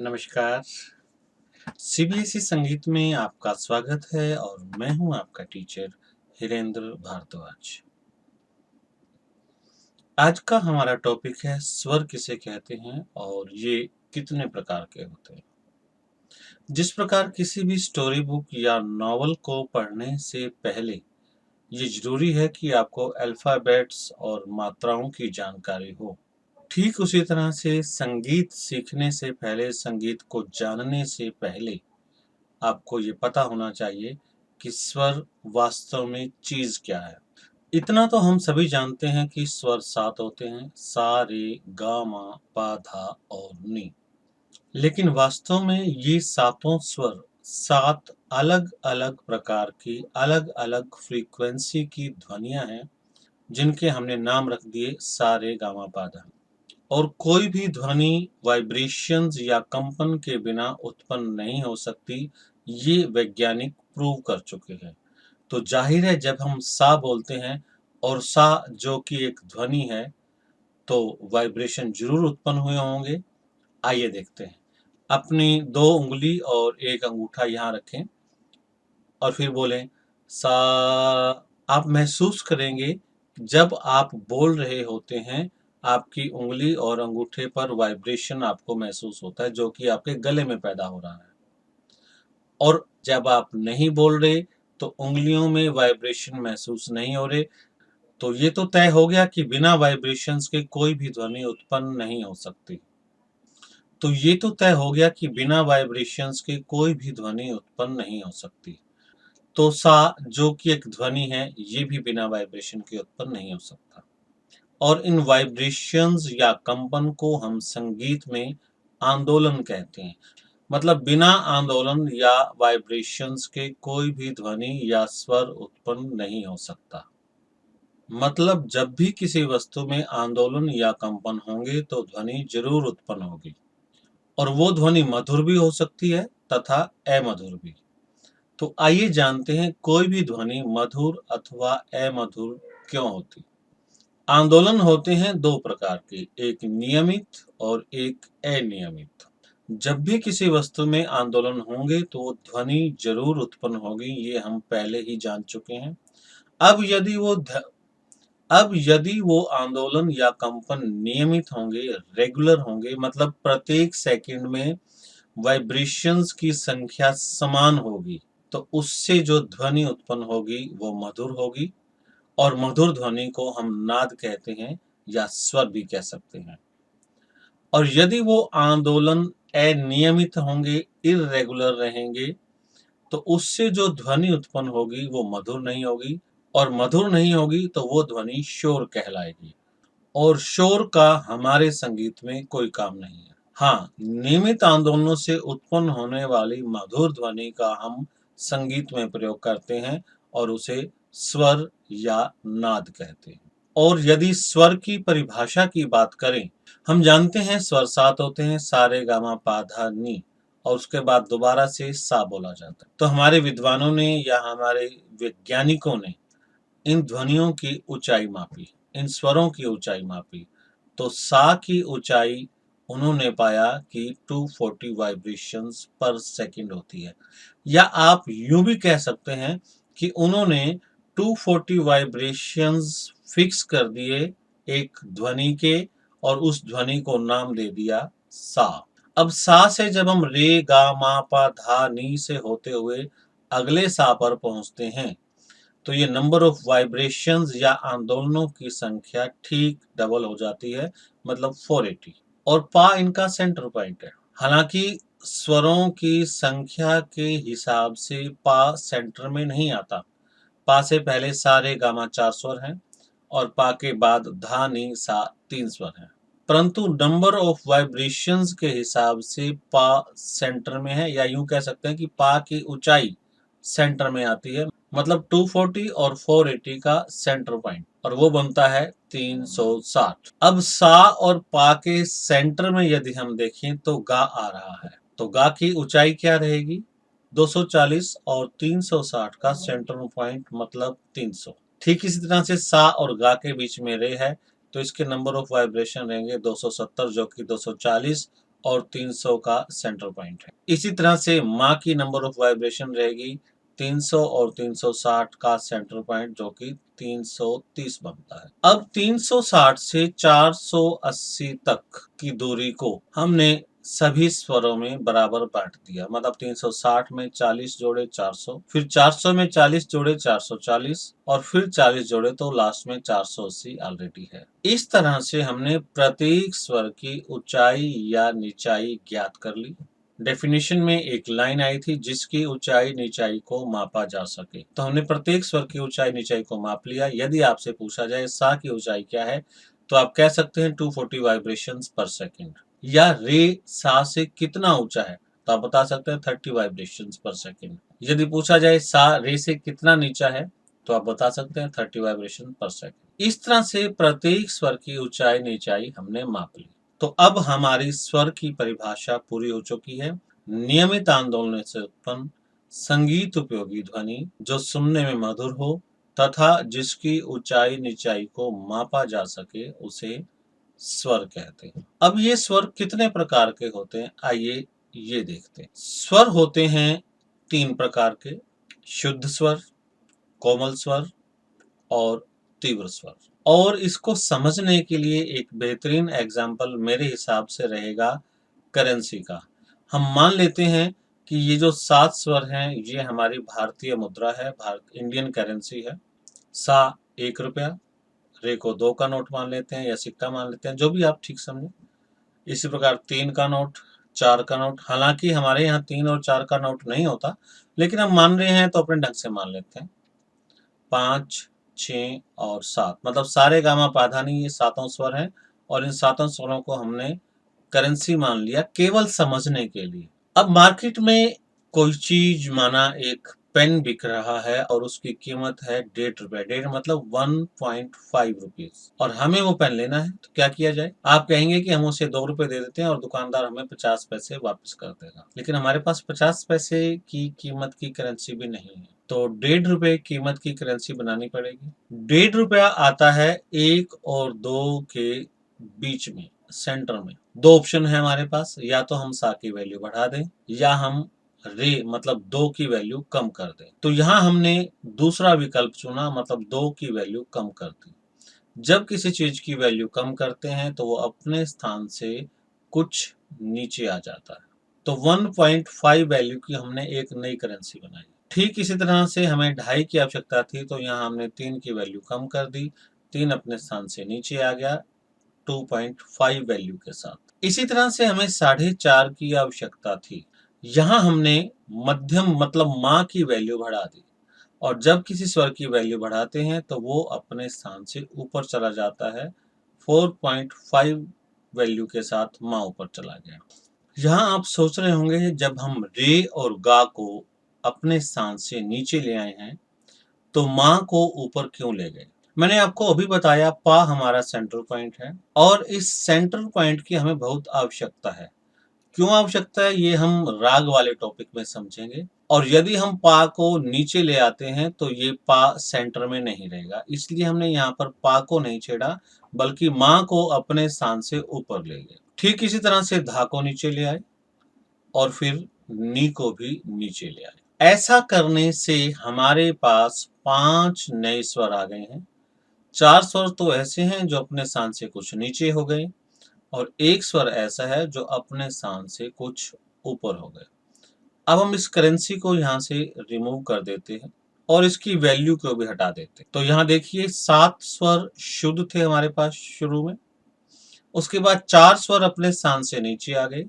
नमस्कार। सीबीएसई संगीत में आपका स्वागत है और मैं हूं आपका टीचर हिरेंद्र भारद्वाज। आज का हमारा टॉपिक है स्वर किसे कहते हैं और ये कितने प्रकार के होते हैं। जिस प्रकार किसी भी स्टोरी बुक या नॉवल को पढ़ने से पहले ये जरूरी है कि आपको अल्फाबेट्स और मात्राओं की जानकारी हो, ठीक उसी तरह से संगीत सीखने से पहले, संगीत को जानने से पहले आपको ये पता होना चाहिए कि स्वर वास्तव में चीज क्या है। इतना तो हम सभी जानते हैं कि स्वर 7 होते हैं, सा, रे, गा, मा, पा, धा और नी। लेकिन वास्तव में ये सातों स्वर 7 अलग अलग प्रकार की, अलग अलग फ्रीक्वेंसी की ध्वनियां हैं, जिनके हमने नाम रख दिए सा, रे, गा, मा, पा, धा। और कोई भी ध्वनि वाइब्रेशंस या कंपन के बिना उत्पन्न नहीं हो सकती, ये वैज्ञानिक प्रूव कर चुके हैं। तो जाहिर है जब हम सा बोलते हैं और सा जो कि एक ध्वनि है, तो वाइब्रेशन जरूर उत्पन्न हुए होंगे। आइए देखते हैं। अपनी 2 उंगली और 1 अंगूठा यहाँ रखें और फिर बोलें सा। आप महसूस करेंगे जब आप बोल रहे होते हैं, आपकी उंगली और अंगूठे पर वाइब्रेशन आपको महसूस होता है, जो कि आपके गले में पैदा हो रहा है। और जब आप नहीं बोल रहे तो उंगलियों में वाइब्रेशन महसूस नहीं हो रहे। तो ये तो तय हो गया कि बिना वाइब्रेशंस के कोई भी ध्वनि उत्पन्न नहीं हो सकती। तो ये तो तय हो गया कि बिना वाइब्रेशंस के कोई भी ध्वनि उत्पन्न नहीं हो सकती। तो सा जो कि एक ध्वनि है, ये भी बिना वाइब्रेशन के उत्पन्न नहीं हो सकता। और इन वाइब्रेशंस या कंपन को हम संगीत में आंदोलन कहते हैं। मतलब बिना आंदोलन या वाइब्रेशंस के कोई भी ध्वनि या स्वर उत्पन्न नहीं हो सकता। मतलब जब भी किसी वस्तु में आंदोलन या कंपन होंगे तो ध्वनि जरूर उत्पन्न होगी, और वो ध्वनि मधुर भी हो सकती है तथा अमधुर भी। तो आइए जानते हैं कोई भी ध्वनि मधुर अथवा अमधुर क्यों होती। आंदोलन होते हैं 2 प्रकार के, एक नियमित और एक अनियमित। जब भी किसी वस्तु में आंदोलन होंगे तो ध्वनि जरूर उत्पन्न होगी, ये हम पहले ही जान चुके हैं। अब यदि वो अब यदि वो आंदोलन या कंपन नियमित होंगे, रेगुलर होंगे, मतलब प्रत्येक सेकंड में वाइब्रेशंस की संख्या समान होगी, तो उससे जो ध्वनि उत्पन्न होगी वो मधुर होगी। और मधुर ध्वनि को हम नाद कहते हैं या स्वर भी कह सकते हैं। और यदि वो आंदोलन अनियमित होंगे, इर्रेगुलर रहेंगे, तो उससे जो ध्वनि उत्पन्न होगी वो मधुर नहीं होगी, और मधुर नहीं होगी तो वो ध्वनि शोर कहलाएगी। और शोर का हमारे संगीत में कोई काम नहीं है। हाँ, नियमित आंदोलनों से उत्पन्न होने वाली मधुर ध्वनि का हम संगीत में प्रयोग करते हैं और उसे स्वर या नाद कहते हैं। और यदि स्वर की परिभाषा की बात करें, हम जानते हैं स्वर 7 होते हैं, सा, रे, गा, मा, पा, धा, नी, और उसके बाद दोबारा से सा बोला जाता है। तो हमारे विद्वानों ने या हमारे वैज्ञानिकों ने इन ध्वनियों की ऊंचाई मापी, इन स्वरों की ऊंचाई मापी। तो सा की ऊंचाई उन्होंने पाया कि 240 वाइब्रेशंस पर सेकंड होती है। या आप यूं भी कह सकते हैं कि उन्होंने 240 वाइब्रेशंस फिक्स कर दिए एक ध्वनि के, और उस ध्वनि को नाम दे दिया सा। अब सा से जब हम रे, गा, मा, पा, धा, नी से होते हुए अगले सा पर पहुंचते हैं, तो ये नंबर ऑफ वाइब्रेशंस या आंदोलनों की संख्या ठीक डबल हो जाती है, मतलब 480। और पा इनका सेंटर पॉइंट है। हालांकि स्वरों की संख्या के हिसाब से पा सेंटर में नहीं आता। पा से पहले सा, रे, गा, मा 4 स्वर हैं, और पा के बाद धा, नी, सा 3 स्वर हैं। परंतु नंबर ऑफ वाइब्रेशंस के हिसाब से पा सेंटर में है, या यूं कह सकते हैं कि पा की ऊंचाई सेंटर में आती है। मतलब 240 और 480 का सेंटर पॉइंट, और वो बनता है 360। अब सा और पा के सेंटर में यदि हम देखें तो गा आ रहा है, तो गा की ऊंचाई क्या रहेगी? 240 और 360 का सेंटर पॉइंट मतलब 300। ठीक इसी तरह से सा और गा के बीच में रे है, तो इसके नंबर ऑफ वाइब्रेशन रहेंगे 270, जो कि 240 और 300 का सेंटर पॉइंट है। इसी तरह से माँ की नंबर ऑफ वाइब्रेशन रहेगी 300 और 360 का सेंटर पॉइंट, जो कि 330 बनता है। अब 360 से 480 तक की दूरी को हमने सभी स्वरों में बराबर बांट दिया। मतलब 360 में 40 जोड़े 400, फिर 400 में 40 जोड़े 440, और फिर 40 जोड़े तो लास्ट में 480 ऑलरेडी है। इस तरह से हमने प्रत्येक स्वर की ऊंचाई या निचाई ज्ञात कर ली। डेफिनेशन में एक लाइन आई थी जिसकी ऊंचाई निचाई को मापा जा सके, तो हमने प्रत्येक स्वर की ऊंचाई निचाई को माप लिया। यदि आपसे पूछा जाए सा की ऊंचाई क्या है, तो आप कह सकते हैं 240 वाइब्रेशंस पर सेकंड। या रे सा से कितना ऊंचा है, तो आप बता सकते हैं 30 वाइब्रेशंस पर सेकंड। यदि पूछा जाए सा रे से कितना नीचा है, तो आप बता सकते हैं 30 वाइब्रेशन पर सेकंड। इस तरह से प्रत्येक स्वर की ऊंचाई निचाई हमने माप ली। तो अब हमारी स्वर की परिभाषा पूरी हो चुकी है। नियमित आंदोलन से उत्पन्न संगीत उपयोगी ध्वनि जो सुनने में मधुर हो तथा जिसकी ऊंचाई निचाई को मापा जा सके, उसे स्वर कहते हैं। अब ये स्वर कितने प्रकार के होते हैं, आइए ये देखते हैं। स्वर होते हैं 3 प्रकार के: शुद्ध स्वर, कोमल स्वर और तीव्र स्वर। और इसको समझने के लिए एक बेहतरीन एग्जाम्पल मेरे हिसाब से रहेगा करेंसी का। हम मान लेते हैं कि ये जो 7 स्वर हैं ये हमारी भारतीय मुद्रा है, इंडियन करेंसी है। सा 1 रुपया, रे को 2 का नोट मान लेते हैं या सिक्का मान लेते हैं, जो भी आप ठीक समझे। इसी प्रकार 3 का नोट, 4 का नोट, हालांकि हमारे यहाँ 3 और 4 का नोट नहीं होता, लेकिन हम मान रहे हैं तो अपने ढंग से मान लेते हैं। 5, 6 और 7, मतलब सारे गामा पाधानी ये सातों स्वर हैं, और इन सातों स्वरों को हमने करेंसी मान लिया केवल समझने के लिए। अब मार्केट में कोई चीज माना एक पेन बिक रहा है और उसकी कीमत है 1.5 रुपए, 1.5 मतलब 1.5 रुपीज, और हमें वो पेन लेना है, तो क्या किया जाए? आप कहेंगे कि हम उसे 2 रुपए दे देते हैं और दुकानदार हमें 50 पैसे वापस कर देगा, लेकिन हमारे पास 50 पैसे की कीमत की करेंसी भी नहीं है, तो 1.5 रुपए कीमत की करेंसी बनानी पड़ेगी। 1.5 रुपया आता है 1 और 2 के बीच में, सेंटर में। 2 ऑप्शन है हमारे पास, या तो हम सा की वैल्यू बढ़ा दें या हम रे मतलब 2 की वैल्यू कम कर दें। तो यहाँ हमने दूसरा विकल्प चुना, मतलब 2 की वैल्यू कम कर दी। जब किसी चीज की वैल्यू कम करते हैं तो वो अपने स्थान से कुछ नीचे आ जाता है। तो 1.5 वैल्यू की हमने एक नई करेंसी बनाई। ठीक इसी तरह से हमें 2.5 की आवश्यकता थी, तो यहाँ हमने 3 की वैल्यू कम कर दी, 3 अपने स्थान से नीचे आ गया 2.5 वैल्यू के साथ। इसी तरह से हमें 4.5 की आवश्यकता थी, यहाँ हमने मध्यम मतलब माँ की वैल्यू बढ़ा दी, और जब किसी स्वर की वैल्यू बढ़ाते हैं तो वो अपने स्थान से ऊपर चला जाता है। 4.5 वैल्यू के साथ माँ ऊपर चला गया। यहाँ आप सोच रहे होंगे जब हम रे और गा को अपने स्थान से नीचे ले आए हैं तो माँ को ऊपर क्यों ले गए? मैंने आपको अभी बताया पा हमारा सेंटर पॉइंट है, और इस सेंटर पॉइंट की हमें बहुत आवश्यकता है। क्यों आवश्यकता है ये हम राग वाले टॉपिक में समझेंगे। और यदि हम पा को नीचे ले आते हैं तो ये पा सेंटर में नहीं रहेगा, इसलिए हमने यहाँ पर पा को नहीं छेड़ा, बल्कि माँ को अपने स्थान से ऊपर ले गए। ठीक इसी तरह से धा को नीचे ले आए और फिर नी को भी नीचे ले आए। ऐसा करने से हमारे पास 5 नए स्वर आ गए हैं। 4 स्वर तो ऐसे हैं जो अपने स्थान से कुछ नीचे हो गए, और एक स्वर ऐसा है जो अपने स्थान से कुछ ऊपर हो गए। अब हम इस करेंसी को यहाँ से रिमूव कर देते हैं और इसकी वैल्यू को भी हटा देते हैं। तो यहाँ देखिए 7 स्वर शुद्ध थे हमारे पास शुरू में, उसके बाद 4 स्वर अपने स्थान से नीचे आ गए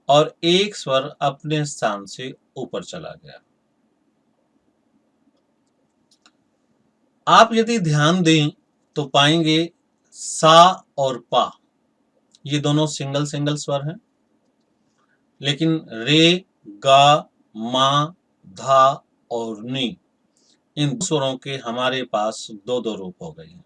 और एक स्वर अपने स्थान से ऊपर चला गया। आप यदि ध्यान दें तो पाएंगे सा और पा ये दोनों सिंगल सिंगल स्वर हैं, लेकिन रे, गा, मा, धा और नी इन स्वरों के हमारे पास दो दो रूप हो गए हैं।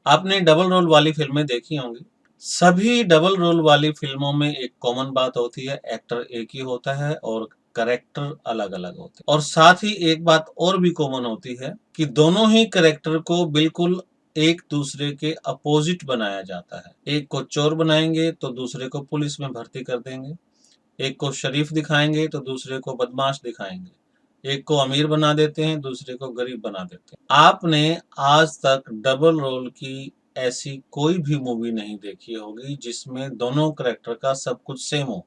आपने डबल रोल वाली फिल्में देखी होंगी। सभी डबल रोल वाली फिल्मों में एक कॉमन बात होती है, एक्टर एक ही होता है और करेक्टर अलग अलग होते हैं। और साथ ही एक बात और भी कॉमन होती है कि दोनों ही करेक्टर को बिल्कुल एक दूसरे के अपोजिट बनाया जाता है। एक को चोर बनाएंगे तो दूसरे को पुलिस में भर्ती कर देंगे, एक को शरीफ दिखाएंगे तो दूसरे को बदमाश दिखाएंगे, एक को अमीर बना देते हैं, दूसरे को गरीब बना देते हैं। आपने आज तक डबल रोल की ऐसी कोई भी मूवी नहीं देखी होगी जिसमें दोनों करेक्टर का सब कुछ सेम हो,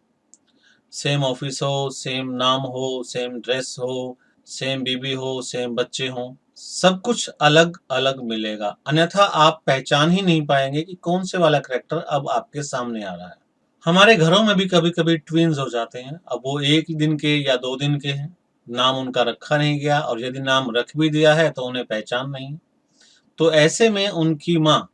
सेम ऑफिस हो, सेम नाम हो, सेम ड्रेस हो, सेम बीवी हो, सेम बच्चे हो, सब कुछ अलग अलग मिलेगा, अन्यथा आप पहचान ही नहीं पाएंगे कि कौन से वाला करेक्टर अब आपके सामने आ रहा है। हमारे घरों में भी कभी कभी ट्विन्स हो जाते हैं, अब वो एक दिन के या 2 दिन के हैं, नाम उनका रखा नहीं गया, और यदि नाम रख भी दिया है तो उन्हें पहचान नहीं। तो ऐसे में उनकी माँ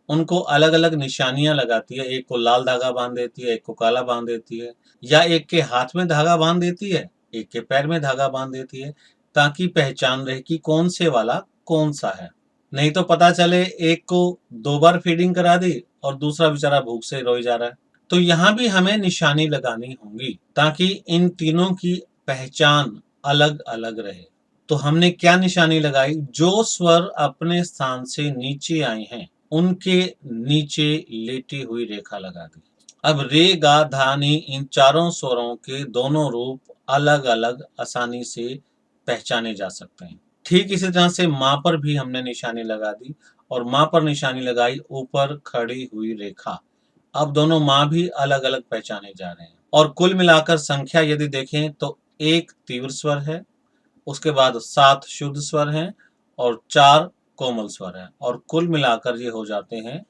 उनको अलग अलग निशानियां लगाती है, एक को लाल धागा बांध देती है, एक को काला बांध देती है, या एक के हाथ में धागा बांध देती है, एक के पैर में धागा बांध देती है, ताकि पहचान रहे कि कौन से वाला कौन सा है। नहीं तो पता चले एक को 2 बार फीडिंग करा दी और दूसरा बेचारा भूख से रोई जा रहा है। तो यहाँ भी हमें निशानी लगानी होगी ताकि इन तीनों की पहचान अलग अलग रहे। तो हमने क्या निशानी लगाई? जो स्वर अपने स्थान से नीचे आए हैं उनके नीचे लेटी हुई रेखा लगा दी। अब रे गा धा नी इन चारों स्वरों के दोनों रूप अलग अलग आसानी से पहचाने जा सकते हैं। ठीक इसी तरह से माँ पर भी हमने निशानी लगा दी, और माँ पर निशानी लगाई ऊपर खड़ी हुई रेखा। अब दोनों माँ भी अलग अलग पहचाने जा रहे हैं, और कुल मिलाकर संख्या यदि देखें तो 1 तीव्र स्वर है, उसके बाद 7 शुद्ध स्वर हैं और 4 कोमल स्वर हैं, और कुल मिलाकर ये हो जाते हैं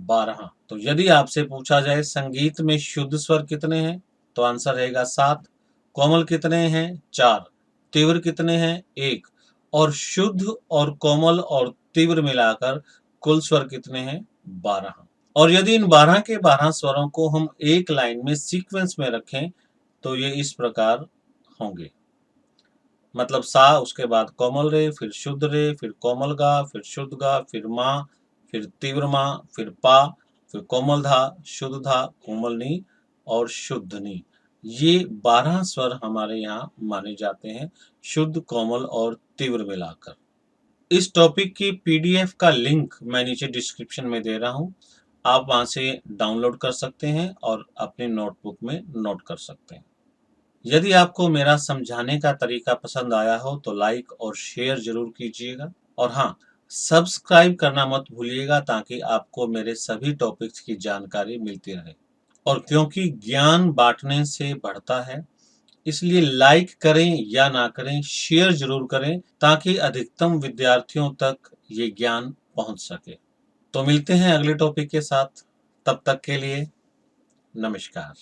12। तो यदि आपसे पूछा जाए संगीत में शुद्ध स्वर कितने हैं, तो आंसर रहेगा 7। कोमल कितने हैं? 4। तीव्र कितने हैं? 1। और शुद्ध और कोमल और तीव्र मिलाकर कुल स्वर कितने हैं? 12। और यदि इन 12 के 12 स्वरों को हम एक लाइन में सीक्वेंस में रखें तो ये इस प्रकार होंगे, मतलब सा, उसके बाद कोमल रे, फिर शुद्ध रे, फिर कोमल गा, फिर शुद्ध गा, फिर मा, फिर तीव्र मा, फिर पा, फिर कोमल धा, शुद्ध धा, कोमल नी और शुद्ध नी। ये 12 स्वर हमारे यहाँ माने जाते हैं, शुद्ध, कोमल और तीव्र मिलाकर। इस टॉपिक की पीडीएफ का लिंक मैं नीचे डिस्क्रिप्शन में दे रहा हूँ, आप वहां से डाउनलोड कर सकते हैं और अपनी नोटबुक में नोट कर सकते हैं। यदि आपको मेरा समझाने का तरीका पसंद आया हो तो लाइक और शेयर जरूर कीजिएगा, और हाँ, सब्सक्राइब करना मत भूलिएगा ताकि आपको मेरे सभी टॉपिक्स की जानकारी मिलती रहे। और क्योंकि ज्ञान बांटने से बढ़ता है, इसलिए लाइक करें या ना करें, शेयर जरूर करें ताकि अधिकतम विद्यार्थियों तक ये ज्ञान पहुंच सके। तो मिलते हैं अगले टॉपिक के साथ, तब तक के लिए नमस्कार।